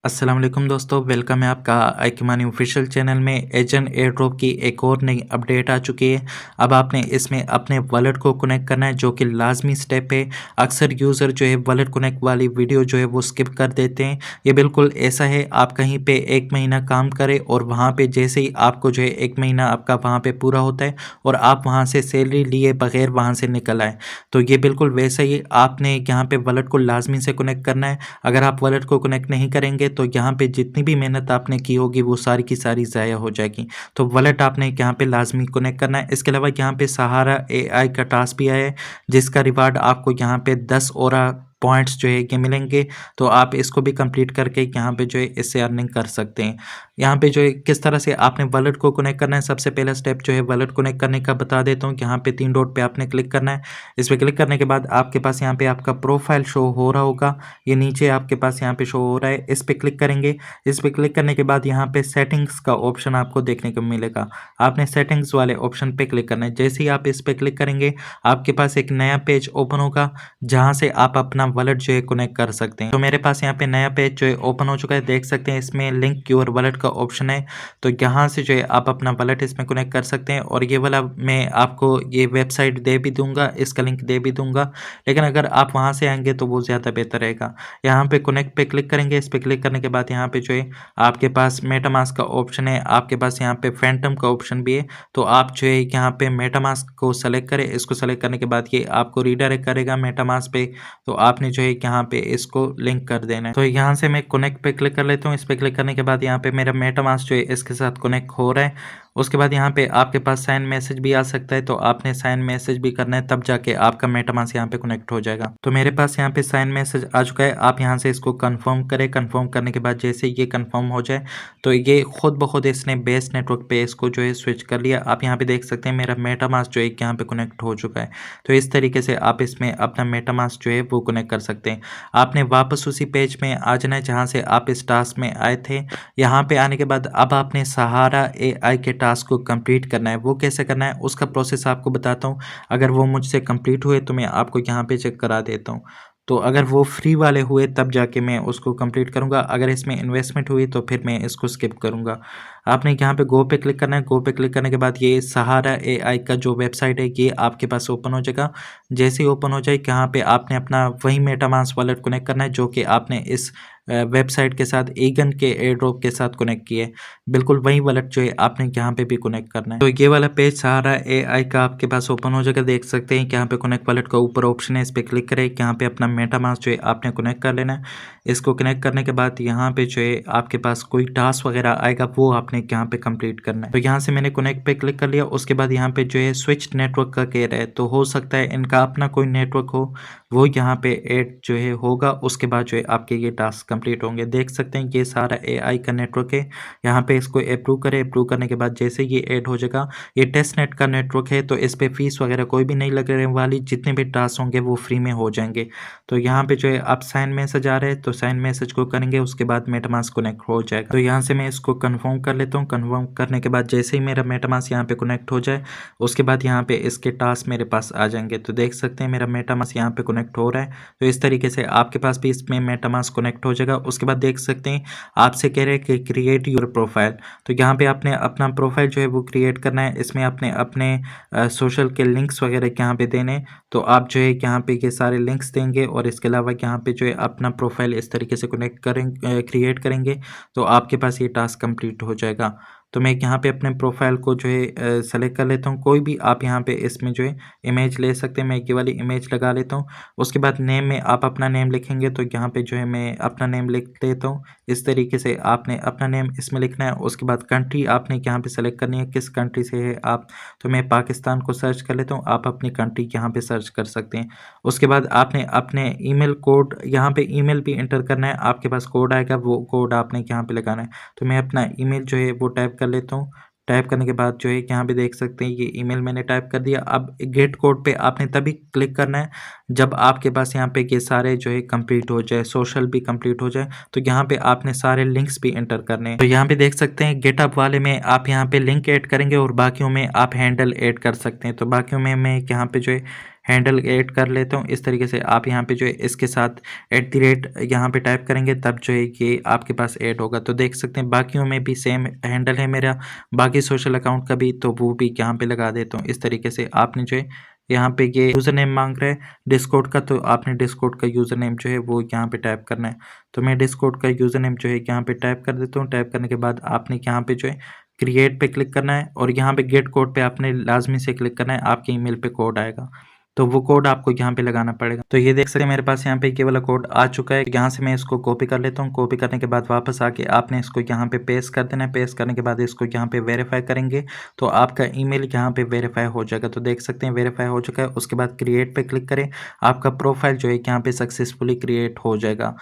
अस्सलाम वालेकुम दोस्तों, वेलकम है आपका आइकमानी ऑफिशियल चैनल में। एजेंट एयर ड्रॉप की एक और नई अपडेट आ चुकी है। अब आपने इसमें अपने वॉलेट को कनेक्ट करना है, जो कि लाजमी स्टेप है। अक्सर यूज़र जो है वॉलेट कनेक्ट वाली वीडियो जो है वो स्किप कर देते हैं। ये बिल्कुल ऐसा है, आप कहीं पे 1 महीना काम करें और वहाँ पे जैसे ही आपको जो है 1 महीना आपका वहाँ पे पूरा होता है और आप वहाँ से सैलरी लिए बगैर वहाँ से निकल आए, तो ये बिल्कुल वैसा ही आपने यहाँ पे वॉलेट को लाजमी से कनेक्ट करना है। अगर आप वॉलेट को कनेक्ट नहीं करेंगे तो यहाँ पे जितनी भी मेहनत आपने की होगी वो सारी की सारी ज़ाया हो जाएगी। तो वॉलेट आपने यहाँ पे लाजमी कनेक्ट करना है। इसके अलावा यहाँ पे सहारा एआई का टास्क भी आया है, जिसका रिवार्ड आपको यहाँ पे 10 और पॉइंट्स जो है ये मिलेंगे। तो आप इसको भी कंप्लीट करके यहाँ पे जो है इससे अर्निंग कर सकते हैं। यहाँ पे जो है किस तरह से आपने वॉलेट को कनेक्ट करना है, सबसे पहला स्टेप जो है वॉलेट कनेक्ट करने का बता देता हूँ। यहाँ पे 3 डॉट पे आपने क्लिक करना है। इस पर क्लिक करने के बाद आपके पास यहाँ पे आपका प्रोफाइल शो हो रहा होगा, ये नीचे आपके पास यहाँ पे शो हो रहा है। इस पे क्लिक करेंगे। इस पे क्लिक करने के बाद यहाँ पे सेटिंग्स का ऑप्शन आपको देखने को मिलेगा। आपने सेटिंग्स वाले ऑप्शन पे क्लिक करना है। जैसे ही आप इस पे क्लिक करेंगे आपके पास एक नया पेज ओपन होगा, जहाँ से आप अपना वॉलेट जो है कनेक्ट कर सकते हैं। तो मेरे पास यहाँ पे नया पेज जो है ओपन हो चुका है, देख सकते हैं इसमें लिंक योर वॉलेट का ऑप्शन है। तो यहाँ से जो है आप अपना वॉलेट इसमें कनेक्ट कर सकते हैं। और ये वाला मैं आपको ये वेबसाइट दे भी दूंगा, इसका लिंक दे भी दूंगा, लेकिन अगर आप वहाँ से आएंगे तो वो ज़्यादा बेहतर रहेगा। यहाँ पे कनेक्ट पे क्लिक करेंगे। इस पे क्लिक करने के बाद यहाँ पे जो है आपके पास मेटामास्क का ऑप्शन है, आपके पास यहाँ पे फैंटम का ऑप्शन भी है। तो आप जो है यहाँ पे मेटामास्क को सेलेक्ट करें। इसको सेलेक्ट करने के बाद ये आपको रीडायरेक्ट करेगा मेटामास्क पे। तो आपने जो है यहाँ पे इसको लिंक कर देना है। तो यहाँ से मैं कनेक्ट पे क्लिक कर लेता हूँ। इस पे क्लिक करने के बाद यहाँ पे मेरा मेटामास्क जो है इसके साथ कनेक्ट हो रहा है। उसके बाद यहाँ पे आपके पास साइन मैसेज भी आ सकता है, तो आपने साइन मैसेज भी करना है, तब जाके आपका मेटामास्क यहाँ पे कनेक्ट हो जाएगा। तो मेरे पास यहाँ पे साइन मैसेज आ चुका है। आप यहाँ से इसको कंफर्म करें। कंफर्म करने के बाद जैसे ये कंफर्म हो जाए तो ये खुद ब खुद इसने बेस नेटवर्क पे इसको जो है स्विच कर लिया। आप यहाँ पे देख सकते हैं मेरा मेटामास्क जो है यहाँ पे कनेक्ट हो चुका है। तो इस तरीके से आप इसमें अपना मेटामास्क जो है वो कनेक्ट कर सकते हैं। आपने वापस उसी पेज में आ जाना है जहाँ से आप इस टास्क में आए थे। यहाँ पे आने के बाद अब आपने सहारा एआई के टास्क को कंप्लीट करना है। वो कैसे करना है उसका प्रोसेस आपको बताता हूँ। अगर वो मुझसे कंप्लीट हुए तो मैं आपको यहाँ पे चेक करा देता हूँ। तो अगर वो फ्री वाले हुए तब जाके मैं उसको कंप्लीट करूँगा, अगर इसमें इन्वेस्टमेंट हुई तो फिर मैं इसको स्किप करूँगा। आपने यहाँ पे गो पे क्लिक करना है। गो पे क्लिक करने के बाद ये सहारा एआई का जो वेबसाइट है ये आपके पास ओपन हो जाएगा। जैसे ही ओपन हो जाए यहाँ पे आपने अपना वही मेटामास्क वॉलेट कनेक्ट करना है, जो कि आपने इस वेबसाइट के साथ ईगन के एयर ड्रॉप के साथ कनेक्ट किए। बिल्कुल वही वॉलेट जो है आपने यहाँ पे भी कनेक्ट करना है। तो ये वाला पेज सहारा एआई का आपके पास ओपन हो जाएगा। देख सकते हैं कि यहाँ पे कनेक्ट वॉलेट का ऊपर ऑप्शन है, इस पर क्लिक करें। यहाँ पे अपना मेटामास्क जो है आपने कनेक्ट कर लेना है। इसको कनेक्ट करने के बाद यहाँ पे जो है आपके पास कोई टास्क वगैरह आएगा, वो आपने यहाँ पे कंप्लीट करना है। तो यहाँ से मैंने कनेक्ट पे क्लिक कर लिया। उसके बाद यहाँ पे जो है स्विच नेटवर्क का कह रहा है, तो हो सकता है इनका अपना कोई नेटवर्क हो, वो यहाँ पे ऐड जो है होगा। उसके बाद जो है आपके ये टास्क कंप्लीट होंगे। देख सकते हैं ये सारा एआई का नेटवर्क है। यहाँ पे इसको अप्रूव करें। अप्रूव करने के बाद जैसे ये ऐड हो जाएगा, ये टेस्ट नेट का नेटवर्क है, तो इस पे फीस वगैरह कोई भी नहीं लगने वाली। जितने भी टास्क होंगे वो फ्री में हो जाएंगे। तो यहाँ पे जो है आप साइन मैसेज आ रहे हैं, तो साइन मैसेज को करेंगे, उसके बाद मेटामास्क कनेक्ट हो जाएगा। तो यहाँ से मैं इसको कन्फर्म कर लेता हूँ। कन्फर्म करने के बाद जैसे ही मेरा मेटामास्क यहाँ पे कनेक्ट हो जाए, उसके बाद यहाँ पे इसके टास्क मेरे पास आ जाएंगे। तो देख सकते हैं मेरा मेटामास्क यहाँ पे कनेक्ट हो रहा है। तो इस तरीके से आपके पास भी इसमें मेटामास्क कनेक्ट हो जाएगा। उसके बाद देख सकते हैं आपसे कह रहे हैं कि क्रिएट योर प्रोफाइल। तो यहाँ पे आपने अपना प्रोफाइल जो है वो क्रिएट करना है। इसमें आपने अपने सोशल के लिंक्स वगैरह यहाँ पे देने। तो आप जो है यहाँ पे ये सारे लिंक्स देंगे और इसके अलावा यहाँ पे जो है अपना प्रोफाइल इस तरीके से कनेक्ट करेंगे, क्रिएट करेंगे, तो आपके पास ये टास्क कंप्लीट हो जाएगा। तो मैं यहाँ पे अपने प्रोफाइल को जो है सेलेक्ट कर लेता हूँ। कोई भी आप यहाँ पे इसमें जो है इमेज ले सकते हैं। मैं ये वाली इमेज लगा लेता हूँ। उसके बाद नेम में आप अपना नेम लिखेंगे, तो यहाँ पे जो है मैं अपना नेम लिख देता हूँ। इस तरीके से आपने अपना नेम इसमें लिखना है। उसके बाद कंट्री आपने यहाँ पे सेलेक्ट करनी है, किस कंट्री से है आप। तो मैं पाकिस्तान को सर्च कर लेता हूँ, आप अपनी कंट्री यहाँ पे सर्च कर सकते हैं। उसके बाद आपने अपने ईमेल कोड यहाँ पे ईमेल भी एंटर करना है। आपके पास कोड आएगा, वो कोड आपने यहाँ पे लगाना है। तो मैं अपना ईमेल जो है वो टाइप कर लेता हूँ। टाइप करने के बाद जो है यहाँ पे देख सकते हैं ये ईमेल मैंने टाइप कर दिया। अब गेट कोड पे आपने तभी क्लिक करना है जब आपके पास यहाँ पे ये सारे जो है कंप्लीट हो जाए, सोशल भी कंप्लीट हो जाए। तो यहाँ पे आपने सारे लिंक्स भी एंटर करने हैं। तो यहाँ पे देख सकते हैं गेटअप वाले में आप यहाँ पे लिंक ऐड करेंगे और बाकियों में आप हैंडल ऐड कर सकते हैं। तो बाकियों में मैं यहाँ पे जो है हैंडल ऐड कर लेता हूँ। इस तरीके से आप यहाँ पे जो है इसके साथ @ यहाँ पे टाइप करेंगे तब जो है ये आपके पास ऐड होगा। तो देख सकते हैं बाकियों में भी सेम हैंडल है मेरा, बाकी सोशल अकाउंट का भी, तो वो भी यहाँ पे लगा देता हूँ। इस तरीके से आपने जो है यहाँ पे ये यूज़र नेम मांग रहा है डिस्कॉर्ड का, तो आपने डिस्कॉर्ड का यूज़र नेम जो है वो यहाँ पे टाइप करना है। तो मैं डिस्कॉर्ड का यूज़र नेम जो है यहाँ पे टाइप कर देता हूँ। टाइप करने के बाद आपने यहाँ पे जो है क्रिएट पे क्लिक करना है और यहाँ पे गेट कोड पे आपने लाजमी से क्लिक करना है, आपके ईमेल पे कोड आएगा, तो वो कोड आपको यहाँ पे लगाना पड़ेगा। तो ये देख सकते हैं मेरे पास यहाँ पे ये वाला कोड आ चुका है। यहाँ से मैं इसको कॉपी कर लेता हूँ। कॉपी करने के बाद वापस आके आपने इसको यहाँ पे पेस्ट कर देना है। पेस्ट करने के बाद इसको यहाँ पे वेरीफाई करेंगे तो आपका ईमेल यहाँ पे वेरीफाई हो जाएगा। तो देख सकते हैं वेरीफाई हो चुका है। उसके बाद क्रिएट पे क्लिक करें, आपका प्रोफाइल जो है यहाँ पे सक्सेसफुली क्रिएट हो जाएगा।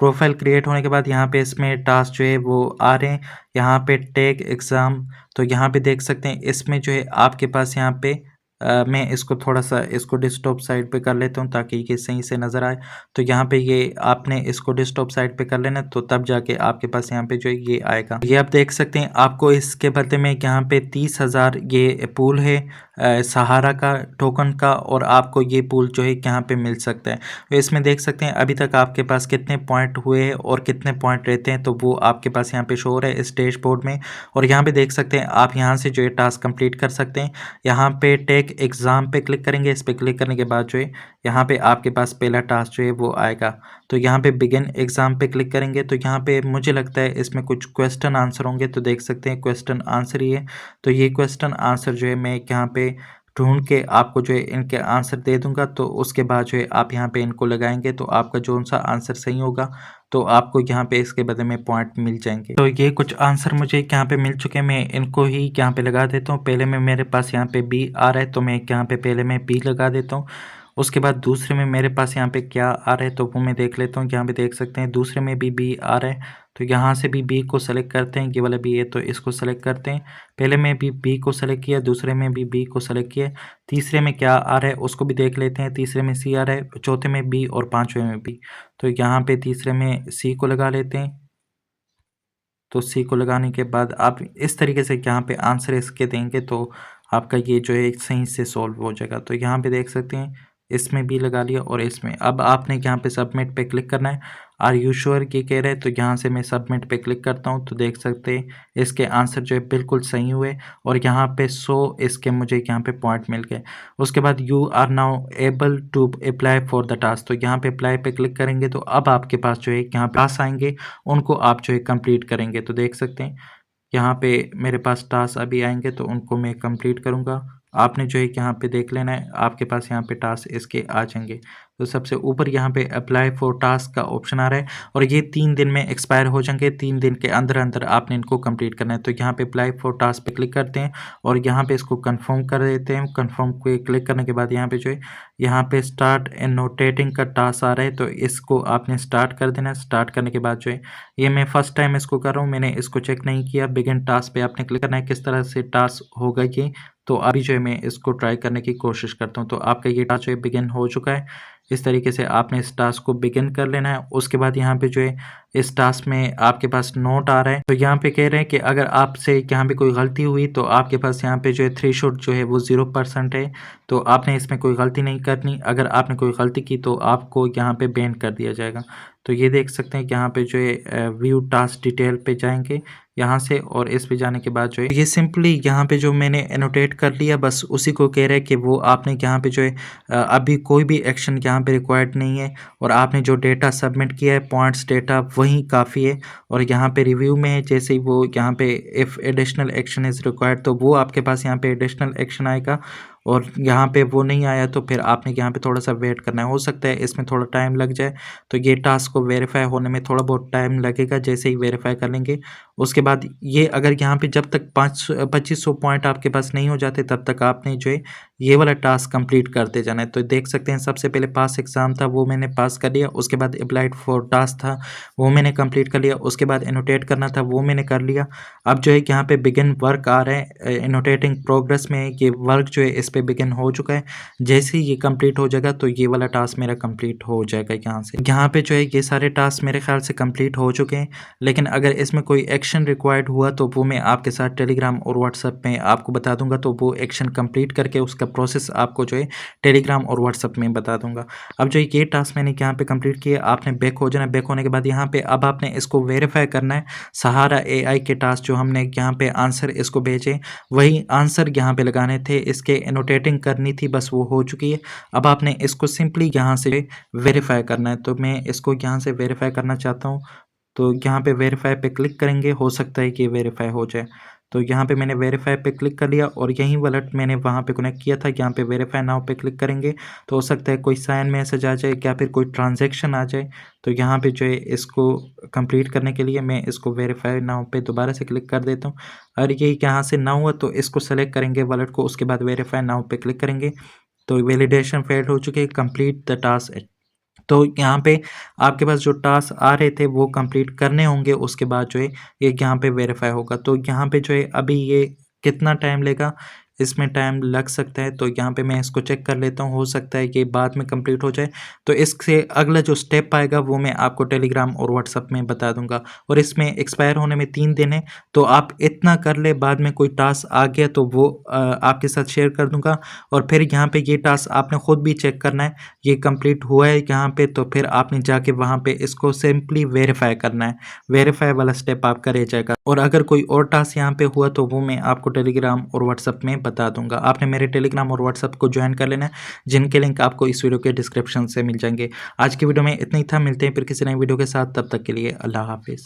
प्रोफाइल क्रिएट होने के बाद यहाँ पे इसमें टास्क जो है वो आ रहे हैं। यहाँ पे टेक एग्ज़ाम, तो यहाँ पे देख सकते हैं इसमें जो है आपके पास यहाँ पे मैं इसको थोड़ा सा इसको डेस्कटॉप साइड पे कर लेता हूँ ताकि ये सही से नज़र आए। तो यहाँ पे ये आपने इसको डेस्कटॉप साइड पे कर लेना, तो तब जाके आपके पास यहाँ पे जो है ये आएगा। ये आप देख सकते हैं आपको इसके बदले में यहाँ पे 30,000 ये पूल है सहारा का टोकन का, और आपको ये पूल जो है यहाँ पे मिल सकता है। तो इसमें देख सकते हैं अभी तक आपके पास कितने पॉइंट हुए हैं और कितने पॉइंट रहते हैं, तो वो आपके पास यहाँ पे शो हो रहा है इस डैशबोर्ड में। और यहाँ पे देख सकते हैं आप यहाँ से जो है टास्क कंप्लीट कर सकते हैं। यहाँ पे टेक एग्ज़ाम पे क्लिक करेंगे। इस पे क्लिक करने के बाद जो है यहाँ पे आपके पास पहला टास्क जो है वो आएगा। तो यहाँ पे बिगिन एग्ज़ाम पे क्लिक करेंगे तो यहाँ पे मुझे लगता है इसमें कुछ क्वेश्चन आंसर होंगे। तो देख सकते हैं क्वेश्चन आंसर ही है। तो ये क्वेश्चन आंसर जो है मैं यहाँ पे ढूंढ के आपको जो है इनके आंसर दे दूंगा। तो उसके बाद जो है आप यहाँ पे इनको लगाएंगे तो आपका जो सा आंसर सही होगा तो आपको यहाँ पे इसके बदले में पॉइंट मिल जाएंगे। तो ये कुछ आंसर मुझे यहाँ पे मिल चुके हैं, मैं इनको ही यहाँ पे लगा देता हूँ। पहले में मेरे पास यहाँ पे बी आ रहा है तो मैं यहाँ पे पहले में बी लगा देता हूँ। उसके बाद दूसरे में मेरे पास यहाँ पे क्या आ रहा है तो वो मैं देख लेता हूँ। यहाँ पे देख सकते हैं दूसरे में भी बी आ रहा है, तो यहाँ से भी बी को सेलेक्ट करते हैं। ये वाला बी है तो इसको सेलेक्ट करते हैं। पहले में भी बी को सेलेक्ट किया, दूसरे में भी बी को सेलेक्ट किया। तीसरे में क्या आ रहा है उसको भी देख लेते हैं। तीसरे में सी आ रहा है, चौथे में बी और पाँचवें में बी। तो यहाँ पे तीसरे में सी को लगा लेते हैं। तो सी को लगाने के बाद आप इस तरीके से यहाँ पे आंसर इसके देंगे तो आपका ये जो है सही से सॉल्व हो जाएगा। तो यहाँ पे देख सकते हैं इसमें भी लगा लिया और इसमें। अब आपने यहाँ पे सबमिट पे क्लिक करना है। आर यू श्योर ये कह रहे हैं, तो यहाँ से मैं सबमिट पे क्लिक करता हूँ तो देख सकते हैं इसके आंसर जो है बिल्कुल सही हुए और यहाँ पे 100 इसके मुझे यहाँ पे पॉइंट मिल गए। उसके बाद you are now able to apply for the task, तो यहाँ पे अप्लाई पे क्लिक करेंगे तो अब आपके पास जो है यहाँ पे टास्क आएंगे, उनको आप जो है कंप्लीट करेंगे। तो देख सकते हैं यहाँ पे मेरे पास टास्क अभी आएंगे तो उनको मैं कंप्लीट करूँगा। आपने जो है यहाँ पे देख लेना है, आपके पास यहाँ पे टास्क इसके आ जाएंगे। तो सबसे ऊपर यहाँ पे अप्लाई फॉर टास्क का ऑप्शन आ रहा है और ये 3 दिन में एक्सपायर हो जाएंगे। 3 दिन के अंदर अंदर आपने इनको कंप्लीट करना है। तो यहाँ पे अप्लाई फॉर टास्क पे क्लिक करते हैं और यहाँ पे इसको कंफर्म कर देते हैं। कंफर्म पे क्लिक करने के बाद यहाँ पे जो है यहाँ पे स्टार्ट एनोटेटिंग का टास्क आ रहा है, तो इसको आपने स्टार्ट कर देना है। स्टार्ट करने के बाद जो है ये मैं फर्स्ट टाइम इसको कर रहा हूँ, मैंने इसको चेक नहीं किया। बिगिन टास्क पे आपने क्लिक करना है, किस तरह से टास्क होगा ये। तो अभी जो है मैं इसको ट्राई करने की कोशिश करता हूँ। तो आपका ये टास्क जो है बिगिन हो चुका है। इस तरीके से आपने इस टास्क को बिगिन कर लेना है। उसके बाद यहाँ पे जो है इस टास्क में आपके पास नोट आ रहा है, तो यहाँ पे कह रहे हैं कि अगर आपसे यहाँ पे कोई गलती हुई तो आपके पास यहाँ पे जो है थ्रेशोल्ड जो है वो 0% है, तो आपने इसमें कोई गलती नहीं करनी। अगर आपने कोई गलती की तो आपको यहाँ पे बैन कर दिया जाएगा। तो ये देख सकते हैं यहाँ पे जो है व्यू टास्क डिटेल पे जाएंगे यहाँ से, और इस पे जाने के बाद जो है ये सिंपली यहाँ पे जो मैंने एनोटेट कर लिया बस उसी को कह रहा है कि वो आपने यहाँ पे जो है अभी कोई भी एक्शन यहाँ पे रिक्वायर्ड नहीं है और आपने जो डेटा सबमिट किया है पॉइंट्स डेटा वही काफ़ी है। और यहाँ पे रिव्यू में है, जैसे ही वो यहाँ पे if additional action is required तो वो आपके पास यहाँ पे एडिशनल एक्शन आएगा, और यहाँ पे वो नहीं आया तो फिर आपने यहाँ पे थोड़ा सा वेट करना है। हो सकता है इसमें थोड़ा टाइम लग जाए, तो ये टास्क को वेरीफाई होने में थोड़ा बहुत टाइम लगेगा। जैसे ही वेरीफाई कर लेंगे उसके बाद ये अगर यहाँ पे जब तक 2500 पॉइंट आपके पास नहीं हो जाते तब तक आपने जो है ये वाला टास्क कंप्लीट करते जाना है। तो देख सकते हैं सबसे पहले पास एग्ज़ाम था वो मैंने पास कर लिया, उसके बाद अप्लाइड फॉर टास्क था वो मैंने कंप्लीट कर लिया, उसके बाद एनोटेट करना था वो मैंने कर लिया। अब जो है यहाँ पे बिगिन वर्क आ रहा है, एनोटेटिंग प्रोग्रेस में ये वर्क जो है इस पे बिगिन हो चुका है। जैसे ही ये कंप्लीट हो जाएगा तो ये वाला टास्क मेरा कंप्लीट हो जाएगा। यहाँ से यहाँ पे जो है ये सारे टास्क मेरे ख्याल से कंप्लीट हो चुके हैं, लेकिन अगर इसमें कोई एक्शन एक्शन रिक्वायर्ड हुआ तो वो मैं आपके साथ टेलीग्राम और व्हाट्सएप में आपको बता दूंगा, तो वो एक्शन कंप्लीट करके उसका प्रोसेस आपको जो है टेलीग्राम और व्हाट्सएप में बता दूंगा। अब जो ये टास्क मैंने यहाँ पे कंप्लीट किया, आपने बैक हो जाना। बैक होने के बाद यहाँ पे अब आपने इसको वेरीफाई करना है। सहारा एआई के टास्क जो हमने यहाँ पे आंसर इसको भेजे, वही आंसर यहाँ पे लगाने थे, इसके एनोटेटिंग करनी थी, बस वो हो चुकी है। अब आपने इसको सिंपली यहाँ से वेरीफाई करना है, तो मैं इसको यहाँ से वेरीफाई करना चाहता हूँ। तो यहाँ पे वेरीफाई पे क्लिक करेंगे, हो सकता है कि वेरीफाई हो जाए। तो यहाँ पे मैंने वेरीफाई पे क्लिक कर लिया और यही वॉलेट मैंने वहाँ पे कनेक्ट किया था। यहाँ पे वेरीफाई नाउ पे क्लिक करेंगे तो हो सकता है कोई साइन मैसेज आ जाए या फिर कोई ट्रांजैक्शन आ जाए। तो यहाँ पे जो है इसको कंप्लीट करने के लिए मैं इसको वेरीफाई नाउ पे दोबारा से क्लिक कर देता हूँ। और ये यहाँ से ना हुआ तो इसको सेलेक्ट करेंगे वॉलेट को, उसके बाद वेरीफाई नाउ पे क्लिक करेंगे। तो वैलिडेशन फेल्ड हो चुके, कंप्लीट द टास्क। तो यहाँ पे आपके पास जो टास्क आ रहे थे वो कंप्लीट करने होंगे, उसके बाद जो है ये यहाँ पे वेरीफाई होगा। तो यहाँ पे जो है अभी ये कितना टाइम लेगा, इसमें टाइम लग सकता है। तो यहाँ पे मैं इसको चेक कर लेता हूँ, हो सकता है कि बाद में कंप्लीट हो जाए। तो इससे अगला जो स्टेप आएगा वो मैं आपको टेलीग्राम और व्हाट्सएप में बता दूंगा। और इसमें एक्सपायर होने में 3 दिन है, तो आप इतना कर ले, बाद में कोई टास्क आ गया तो वो आपके साथ शेयर कर दूंगा। और फिर यहाँ पे ये टास्क आपने खुद भी चेक करना है, ये कंप्लीट हुआ है यहाँ पे, तो फिर आपने जाके वहाँ पे इसको सिंपली वेरीफाई करना है। वेरीफाई वाला स्टेप आपका रह जाएगा। और अगर कोई और टास्क यहाँ पे हुआ तो वो मैं आपको टेलीग्राम और व्हाट्सएप में बता दूंगा। आपने मेरे टेलीग्राम और व्हाट्सएप को ज्वाइन कर लेना है, जिनके लिंक आपको इस वीडियो के डिस्क्रिप्शन से मिल जाएंगे। आज की वीडियो में इतना ही था, मिलते हैं फिर किसी नई वीडियो के साथ, तब तक के लिए अल्लाह हाफिज़।